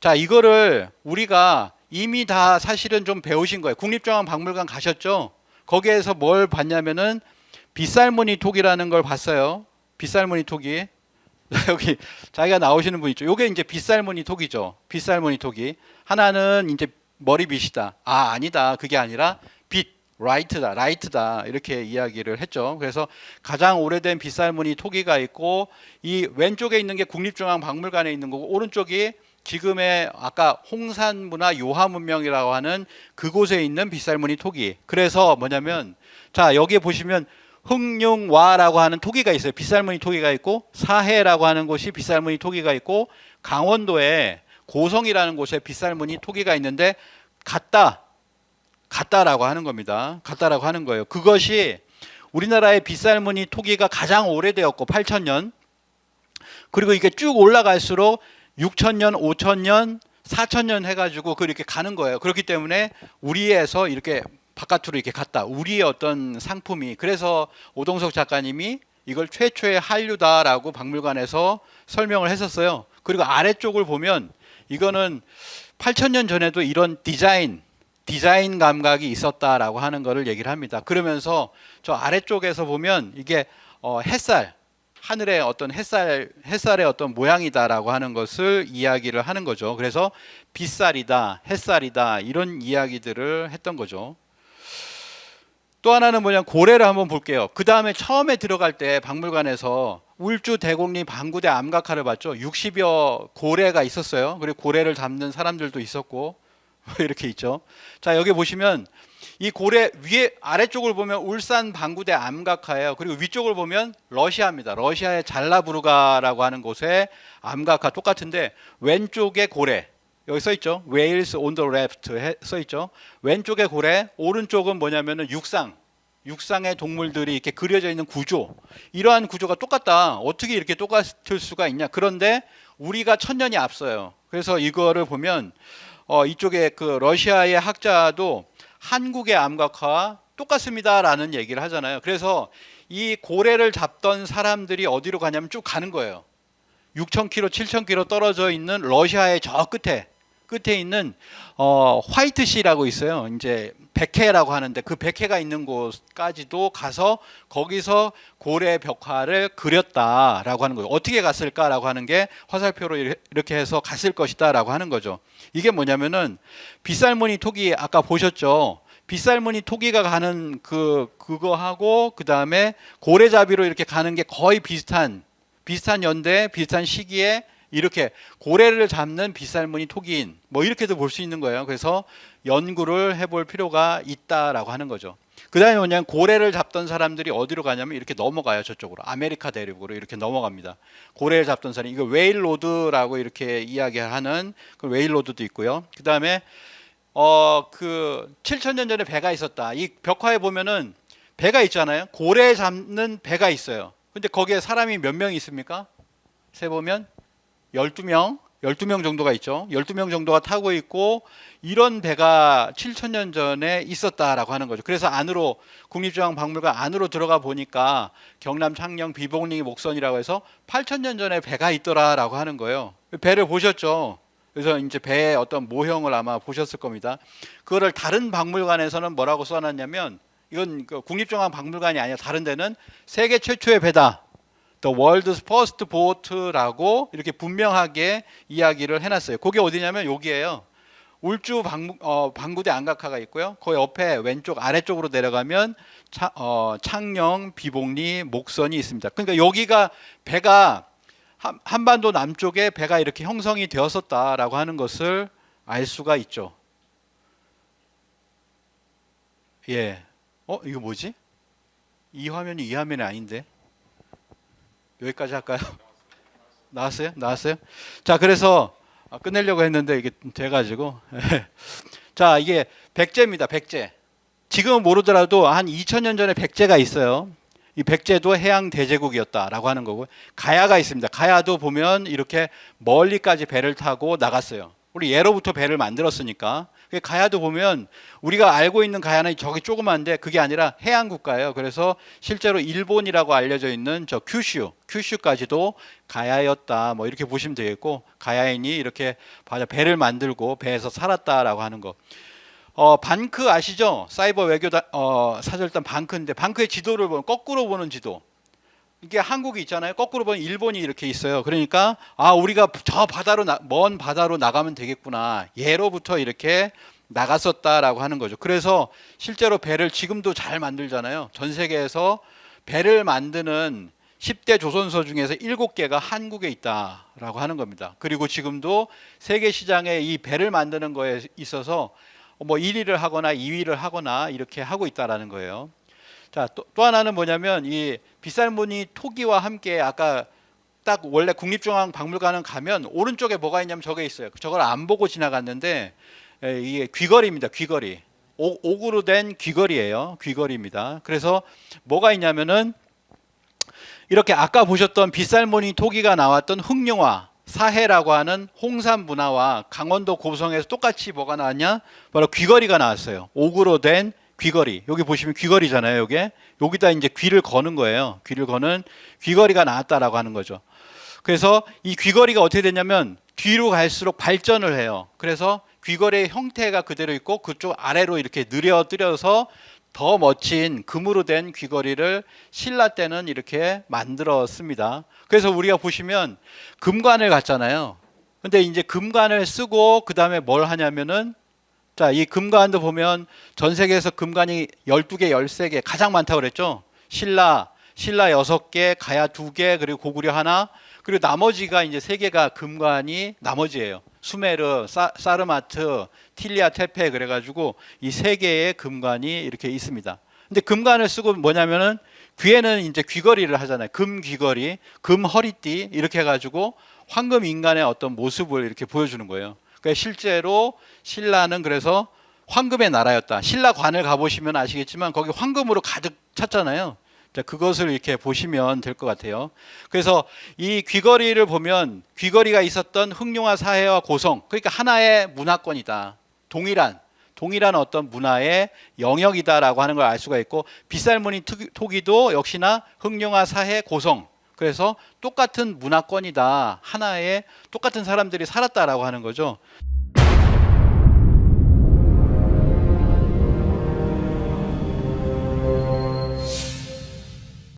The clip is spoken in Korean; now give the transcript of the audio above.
자, 이거를 우리가 이미 다 사실은 좀 배우신 거예요. 국립중앙박물관 가셨죠? 거기에서 뭘 봤냐면은 빗살무늬 톡이라는 걸 봤어요. 빗살무늬 톡이. 여기 자기가 나오시는 분 있죠. 요게 이제 빗살무늬 톡이죠. 빗살무늬 톡이. 하나는 이제 머리빗이다. 아, 아니다. 그게 아니라 빗, 라이트다. 라이트다. 이렇게 이야기를 했죠. 그래서 가장 오래된 빗살무늬 토기가 있고 이 왼쪽에 있는 게 국립중앙박물관에 있는 거고 오른쪽이 지금의 아까 홍산문화 요하문명이라고 하는 그곳에 있는 빗살무늬 토기. 그래서 뭐냐면 자, 여기에 보시면 흥룡와라고 하는 토기가 있어요. 빗살무늬 토기가 있고 사해라고 하는 곳이 빗살무늬 토기가 있고 강원도에 고성이라는 곳에 빗살무늬 토기가 있는데 같다라고 하는 겁니다. 같다라고 하는 거예요. 그것이 우리나라의 빗살무늬 토기가 가장 오래되었고 8,000년 그리고 이게 쭉 올라갈수록 6,000년, 5,000년, 4,000년 해가지고 그렇게 가는 거예요. 그렇기 때문에 우리에서 이렇게 바깥으로 이렇게 갔다. 우리의 어떤 상품이. 그래서 오동석 작가님이 이걸 최초의 한류다라고 박물관에서 설명을 했었어요. 그리고 아래쪽을 보면 이거는 8,000년 전에도 이런 디자인 감각이 있었다라고 하는 것을 얘기를 합니다. 그러면서 저 아래쪽에서 보면 이게 햇살, 하늘의 어떤 햇살의 어떤 모양이다라고 하는 것을 이야기를 하는 거죠. 그래서 빗살이다, 햇살이다 이런 이야기들을 했던 거죠. 또 하나는 뭐냐면 고래를 한번 볼게요. 그 다음에 처음에 들어갈 때 박물관에서 울주, 대곡리, 방구대, 암각화를 봤죠. 60여 고래가 있었어요. 그리고 고래를 잡는 사람들도 있었고 이렇게 있죠. 자, 여기 보시면 이 고래 위에 아래쪽을 보면 울산, 방구대, 암각화예요. 그리고 위쪽을 보면 러시아입니다. 러시아의 잘라부르가라고 하는 곳에 암각화 똑같은데 왼쪽에 고래 여기 써 있죠. Whales on the left 써 있죠. 왼쪽에 고래, 오른쪽은 뭐냐면은 육상의 동물들이 이렇게 그려져 있는 구조. 이러한 구조가 똑같다. 어떻게 이렇게 똑같을 수가 있냐? 그런데 우리가 1,000년이 앞서요. 그래서 이거를 보면 이쪽에 그 러시아의 학자도 한국의 암각화와 똑같습니다라는 얘기를 하잖아요. 그래서 이 고래를 잡던 사람들이 어디로 가냐면 쭉 가는 거예요. 6,000km, 7,000km 떨어져 있는 러시아의 저 끝에 있는 화이트시라고 있어요. 이제 백해라고 하는데 그 백해가 있는 곳까지도 가서 거기서 고래 벽화를 그렸다라고 하는 거예요. 어떻게 갔을까라고 하는 게 화살표로 이렇게 해서 갔을 것이다라고 하는 거죠. 이게 뭐냐면은 빗살무늬 토기 아까 보셨죠? 빗살무늬 토기가 가는 그거하고 그 다음에 고래잡이로 이렇게 가는 게 거의 비슷한 연대, 비슷한 시기에 이렇게 고래를 잡는 빗살무늬 토기인 뭐 이렇게도 볼 수 있는 거예요. 그래서 연구를 해볼 필요가 있다라고 하는 거죠. 그 다음에 뭐냐면 고래를 잡던 사람들이 어디로 가냐면 이렇게 넘어가요. 저쪽으로 아메리카 대륙으로 이렇게 넘어갑니다. 고래를 잡던 사람 이거 웨일 로드라고 이렇게 이야기하는 그 웨일 로드도 있고요. 그 다음에 그 7,000년 전에 배가 있었다. 이 벽화에 보면은 배가 있잖아요. 고래 잡는 배가 있어요. 근데 거기에 사람이 몇 명이 있습니까? 세 보면 12명 정도가 있죠. 12명 정도가 타고 있고 이런 배가 7,000년 전에 있었다라고 하는 거죠. 그래서 안으로 국립중앙박물관 안으로 들어가 보니까 경남 창녕 비봉리 목선이라고 해서 8,000년 전에 배가 있더라라고 하는 거예요. 배를 보셨죠? 그래서 이제 배의 어떤 모형을 아마 보셨을 겁니다. 그거를 다른 박물관에서는 뭐라고 써놨냐면 이건 국립중앙박물관이 아니라 다른 데는 세계 최초의 배다. The World's First Boat라고 이렇게 분명하게 이야기를 해놨어요. 그게 어디냐면 여기에요. 울주 방구대 암각화가 있고요. 그 옆에 왼쪽 아래쪽으로 내려가면 창녕, 비봉리, 목선이 있습니다. 그러니까 여기가 배가 한반도 남쪽에 배가 이렇게 형성이 되었었다라고 하는 것을 알 수가 있죠. 예. 이거 뭐지? 이 화면이 이 화면이 아닌데. 여기까지 할까요? 나왔어요? 자, 그래서 끝내려고 했는데 이게 돼가지고 자, 이게 백제입니다. 백제. 지금은 모르더라도 한 2,000년 전에 백제가 있어요. 이 백제도 해양 대제국이었다라고 하는 거고 가야가 있습니다. 가야도 보면 이렇게 멀리까지 배를 타고 나갔어요. 우리 예로부터 배를 만들었으니까 가야도 보면 우리가 알고 있는 가야는 저기 조그만데 그게 아니라 해안 국가예요. 그래서 실제로 일본이라고 알려져 있는 저 큐슈까지도 가야였다. 뭐 이렇게 보시면 되겠고, 가야인이 이렇게 배를 만들고 배에서 살았다라고 하는 거. 반크 아시죠? 사이버 외교 사절단 반크인데, 반크의 지도를 보면 거꾸로 보는 지도. 이게 한국이 있잖아요. 거꾸로 보면 일본이 이렇게 있어요. 그러니까 우리가 저 바다로 먼 바다로 나가면 되겠구나. 예로부터 이렇게 나갔었다라고 하는 거죠. 그래서 실제로 배를 지금도 잘 만들잖아요. 전 세계에서 배를 만드는 10대 조선소 중에서 7개가 한국에 있다라고 하는 겁니다. 그리고 지금도 세계 시장에 이 배를 만드는 거에 있어서 뭐 1위를 하거나 2위를 하거나 이렇게 하고 있다라는 거예요. 자, 또 하나는 뭐냐면 이 빗살무늬 토기와 함께 아까 딱 원래 국립중앙박물관은 가면 오른쪽에 뭐가 있냐면 저게 있어요. 저걸 안 보고 지나갔는데 이게 귀걸이입니다. 귀걸이. 옥으로 된 귀걸이에요. 귀걸이입니다. 그래서 뭐가 있냐면은 이렇게 아까 보셨던 빗살무늬 토기가 나왔던 흑룡화 사해라고 하는 홍산 문화와 강원도 고성에서 똑같이 뭐가 나왔냐? 바로 귀걸이가 나왔어요. 옥으로 된 귀걸이. 여기 보시면 귀걸이잖아요. 여기다 이제 귀를 거는 거예요. 귀를 거는 귀걸이가 나왔다라고 하는 거죠. 그래서 이 귀걸이가 어떻게 되냐면 뒤로 갈수록 발전을 해요. 그래서 귀걸이의 형태가 그대로 있고 그쪽 아래로 이렇게 느려뜨려서 더 멋진 금으로 된 귀걸이를 신라 때는 이렇게 만들었습니다. 그래서 우리가 보시면 금관을 갔잖아요. 근데 이제 금관을 쓰고 그 다음에 뭘 하냐면은 자, 이 금관도 보면 전 세계에서 금관이 12개, 13개 가장 많다고 그랬죠. 신라 6개, 가야 2개, 그리고 고구려 하나, 그리고 나머지가 이제 3개가 금관이 나머지예요. 수메르, 사르마트, 틸리아 테페 그래가지고 이 3개의 금관이 이렇게 있습니다. 근데 금관을 쓰고 뭐냐면은 귀에는 이제 귀걸이를 하잖아요. 금 귀걸이, 금 허리띠 이렇게 해가지고 황금 인간의 어떤 모습을 이렇게 보여주는 거예요. 그러니까 실제로 신라는 그래서 황금의 나라였다. 신라관을 가보시면 아시겠지만 거기 황금으로 가득 찼잖아요. 자, 그것을 이렇게 보시면 될 것 같아요. 그래서 이 귀걸이를 보면 귀걸이가 있었던 흑룡화 사해와 고성, 그러니까 하나의 문화권이다. 동일한 어떤 문화의 영역이다라고 하는 걸 알 수가 있고, 빗살무늬 토기도 역시나 흑룡화 사해 고성, 그래서 똑같은 문화권이다. 하나의 똑같은 사람들이 살았다라고 하는 거죠.